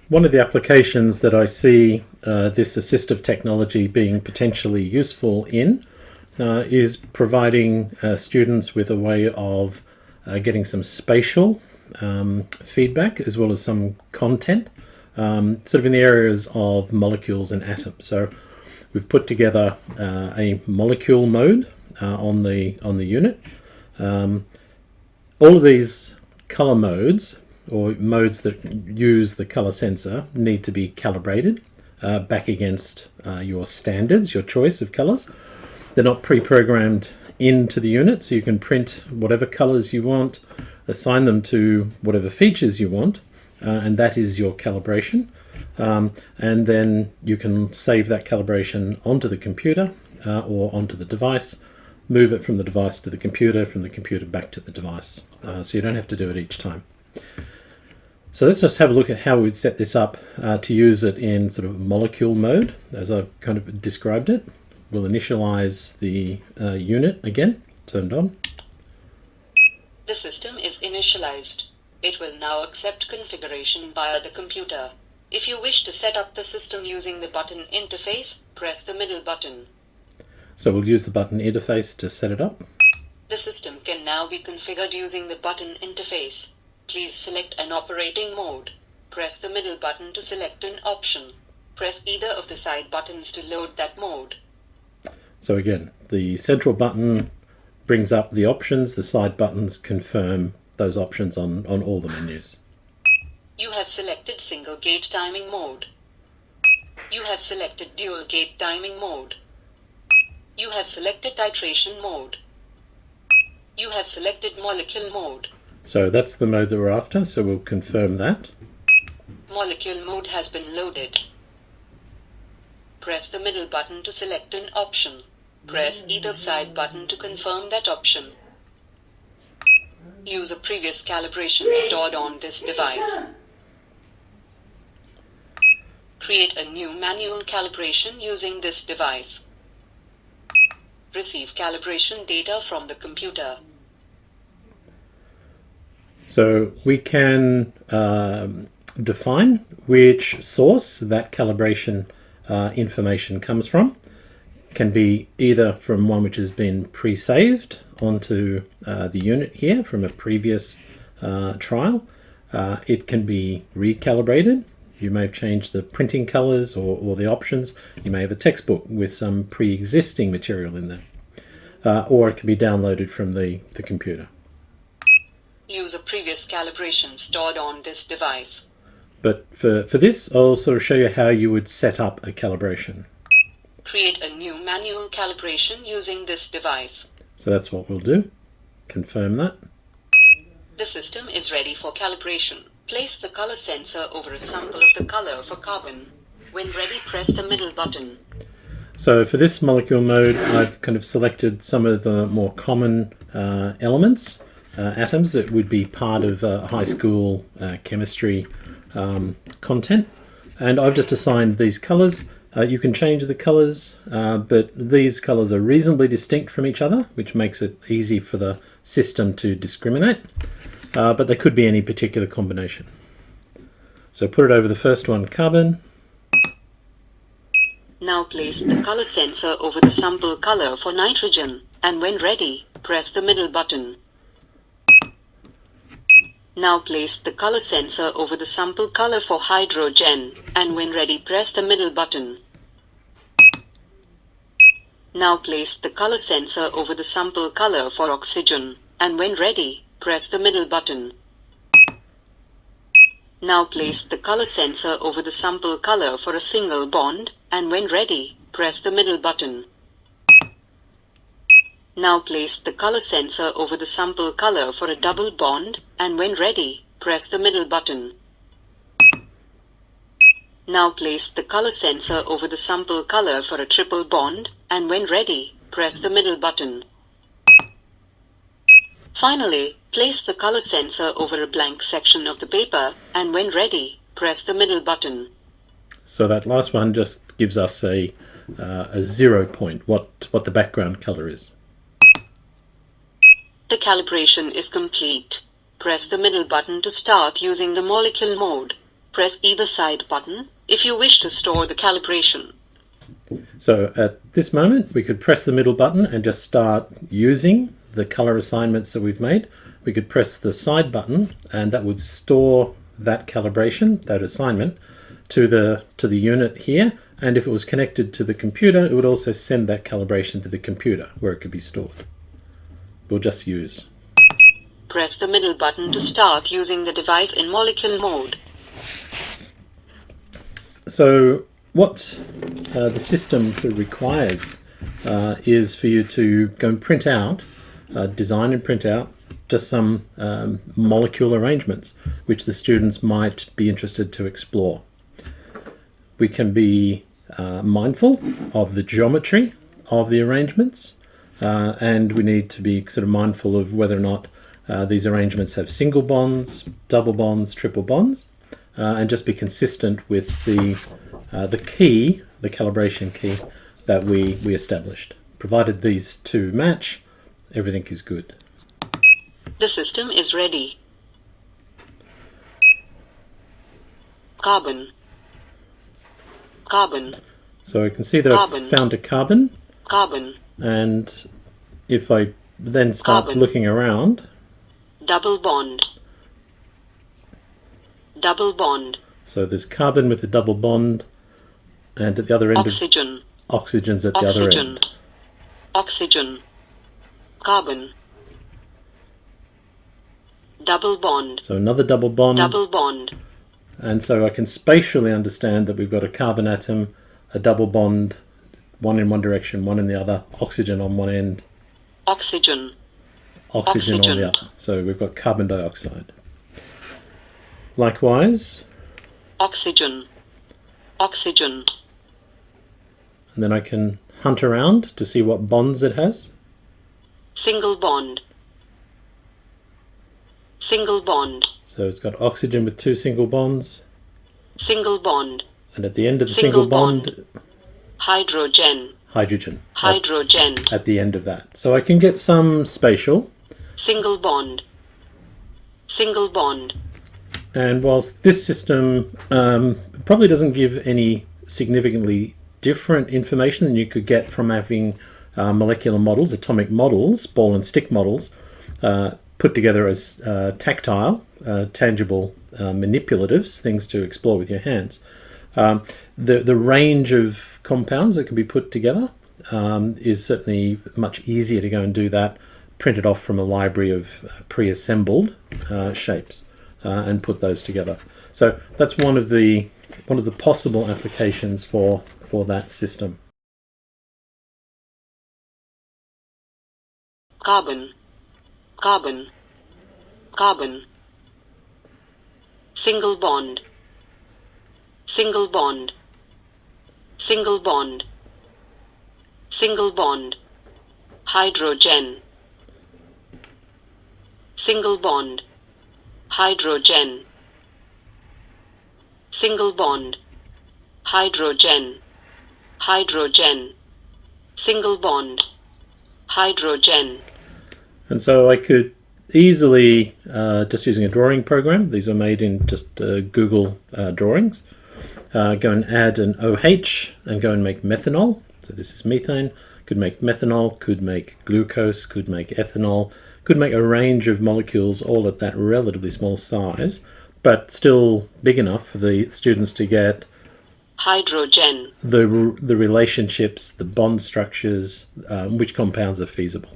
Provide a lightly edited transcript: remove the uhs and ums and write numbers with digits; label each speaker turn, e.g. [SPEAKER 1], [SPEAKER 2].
[SPEAKER 1] One of the applications that I see this assistive technology being potentially useful in is providing students with a way of getting some spatial feedback as well as some content, sort of in the areas of molecules and atoms. So we've put together a molecule mode on the unit. All of these color modes, or modes that use the color sensor, need to be calibrated back against your standards, your choice of colors. They're not pre-programmed into the unit, so you can print whatever colors you want, assign them to whatever features you want, and that is your calibration. And then you can save that calibration onto the computer or onto the device, move it from the device to the computer, from the computer back to the device. So you don't have to do it each time. So let's just have a look at how we'd set this up to use it in sort of molecule mode, as I've kind of described it. We'll initialize the unit again, turned on.
[SPEAKER 2] The system is initialized. It will now accept configuration via the computer. If you wish to set up the system using the button interface, press the middle button.
[SPEAKER 1] So we'll use the button interface to set it up.
[SPEAKER 2] The system can now be configured using the button interface. Please select an operating mode. Press the middle button to select an option. Press either of the side buttons to load that mode.
[SPEAKER 1] So again, the central button brings up the options, the side buttons confirm those options on all the menus.
[SPEAKER 2] You have selected single gate timing mode. You have selected dual gate timing mode. You have selected titration mode. You have selected molecule mode.
[SPEAKER 1] So that's the mode that we're after, so we'll confirm that.
[SPEAKER 2] Molecule mode has been loaded. Press the middle button to select an option. Press either side button to confirm that option. Use a previous calibration stored on this device. Create a new manual calibration using this device. Receive calibration data from the computer.
[SPEAKER 1] So we can define which source that calibration information comes from. It can be either from one which has been pre-saved onto the unit here from a previous trial. It can be recalibrated. You may have changed the printing colors or the options. You may have a textbook with some pre-existing material in there. Or it can be downloaded from the computer.
[SPEAKER 2] Use a previous calibration stored on this device.
[SPEAKER 1] But for this, I'll sort of show you how you would set up a calibration.
[SPEAKER 2] Create a new manual calibration using this device.
[SPEAKER 1] So that's what we'll do. Confirm that.
[SPEAKER 2] The system is ready for calibration. Place the color sensor over a sample of the color for carbon. When ready, press the middle button.
[SPEAKER 1] So for this molecule mode, I've kind of selected some of the more common elements, atoms that would be part of high school chemistry content. And I've just assigned these colors. You can change the colors, but these colors are reasonably distinct from each other, which makes it easy for the system to discriminate. But they could be any particular combination. So put it over the first one, carbon.
[SPEAKER 2] Now place the color sensor over the sample color for nitrogen, and when ready, press the middle button. Now place the color sensor over the sample color for hydrogen, and when ready, press the middle button. Now place the color sensor over the sample color for oxygen, and when ready, press the middle button. Now place the color sensor over the sample color for a single bond, and when ready, press the middle button. Now place the color sensor over the sample color for a double bond, and when ready, press the middle button. Now place the color sensor over the sample color for a triple bond, and when ready, press the middle button. Finally, place the color sensor over a blank section of the paper, and when ready, press the middle button.
[SPEAKER 1] So that last one just gives us a 0 point, what the background color is.
[SPEAKER 2] The calibration is complete. Press the middle button to start using the molecule mode. Press either side button if you wish to store the calibration.
[SPEAKER 1] So at this moment, we could press the middle button and just start using the color assignments that we've made. We could press the side button and that would store that calibration, that assignment, to the unit here. And if it was connected to the computer, it would also send that calibration to the computer where it could be stored. We'll just use.
[SPEAKER 2] Press the middle button to start using the device in molecule mode.
[SPEAKER 1] So what the system requires is for you to go and print out, design and print out just some molecule arrangements which the students might be interested to explore. We can be mindful of the geometry of the arrangements, and we need to be sort of mindful of whether or not these arrangements have single bonds, double bonds, triple bonds, and just be consistent with the key, the calibration key that we established. Provided these two match, everything is good.
[SPEAKER 2] The system is ready. Carbon. Carbon.
[SPEAKER 1] So I can see that
[SPEAKER 2] Carbon.
[SPEAKER 1] I've found a carbon,
[SPEAKER 2] Carbon.
[SPEAKER 1] and if I then start
[SPEAKER 2] Carbon.
[SPEAKER 1] looking around,
[SPEAKER 2] Double bond. Double bond.
[SPEAKER 1] so there's carbon with a double bond, and at the other end
[SPEAKER 2] Oxygen.
[SPEAKER 1] of oxygens at the other
[SPEAKER 2] Oxygen.
[SPEAKER 1] end.
[SPEAKER 2] Oxygen. Carbon. Double bond.
[SPEAKER 1] So another double bond,
[SPEAKER 2] Double bond.
[SPEAKER 1] and so I can spatially understand that we've got a carbon atom, a double bond, one in one direction, one in the other, oxygen on one end,
[SPEAKER 2] Oxygen.
[SPEAKER 1] oxygen on the other. So we've got carbon dioxide. Likewise,
[SPEAKER 2] Oxygen. Oxygen.
[SPEAKER 1] and then I can hunt around to see what bonds it has.
[SPEAKER 2] Single bond. Single bond.
[SPEAKER 1] So it's got oxygen with two single bonds,
[SPEAKER 2] Single bond.
[SPEAKER 1] and at the end of the
[SPEAKER 2] Single
[SPEAKER 1] single bond,
[SPEAKER 2] Hydrogen.
[SPEAKER 1] hydrogen
[SPEAKER 2] Hydrogen.
[SPEAKER 1] at the end of that. So I can get some spatial,
[SPEAKER 2] Single bond. Single bond.
[SPEAKER 1] and whilst this system probably doesn't give any significantly different information than you could get from having molecular models, atomic models, ball and stick models, put together as tactile, tangible manipulatives, things to explore with your hands. The range of compounds that can be put together is certainly much easier to go and do that, print it off from a library of pre-assembled shapes and put those together. So that's one of the possible applications for that system.
[SPEAKER 2] Carbon. Carbon. Carbon. Single bond. Single bond. Single bond. Single bond. Hydrogen. Single bond. Hydrogen. Single bond. Hydrogen. Hydrogen. Single bond. Hydrogen.
[SPEAKER 1] And so I could easily, just using a drawing program, these are made in just Google Drawings, go and add an OH and go and make methanol. So this is methane. Could make methanol, could make glucose, could make ethanol, could make a range of molecules all at that relatively small size, but still big enough for the students to get
[SPEAKER 2] Hydrogen.
[SPEAKER 1] the relationships, the bond structures, which compounds are feasible.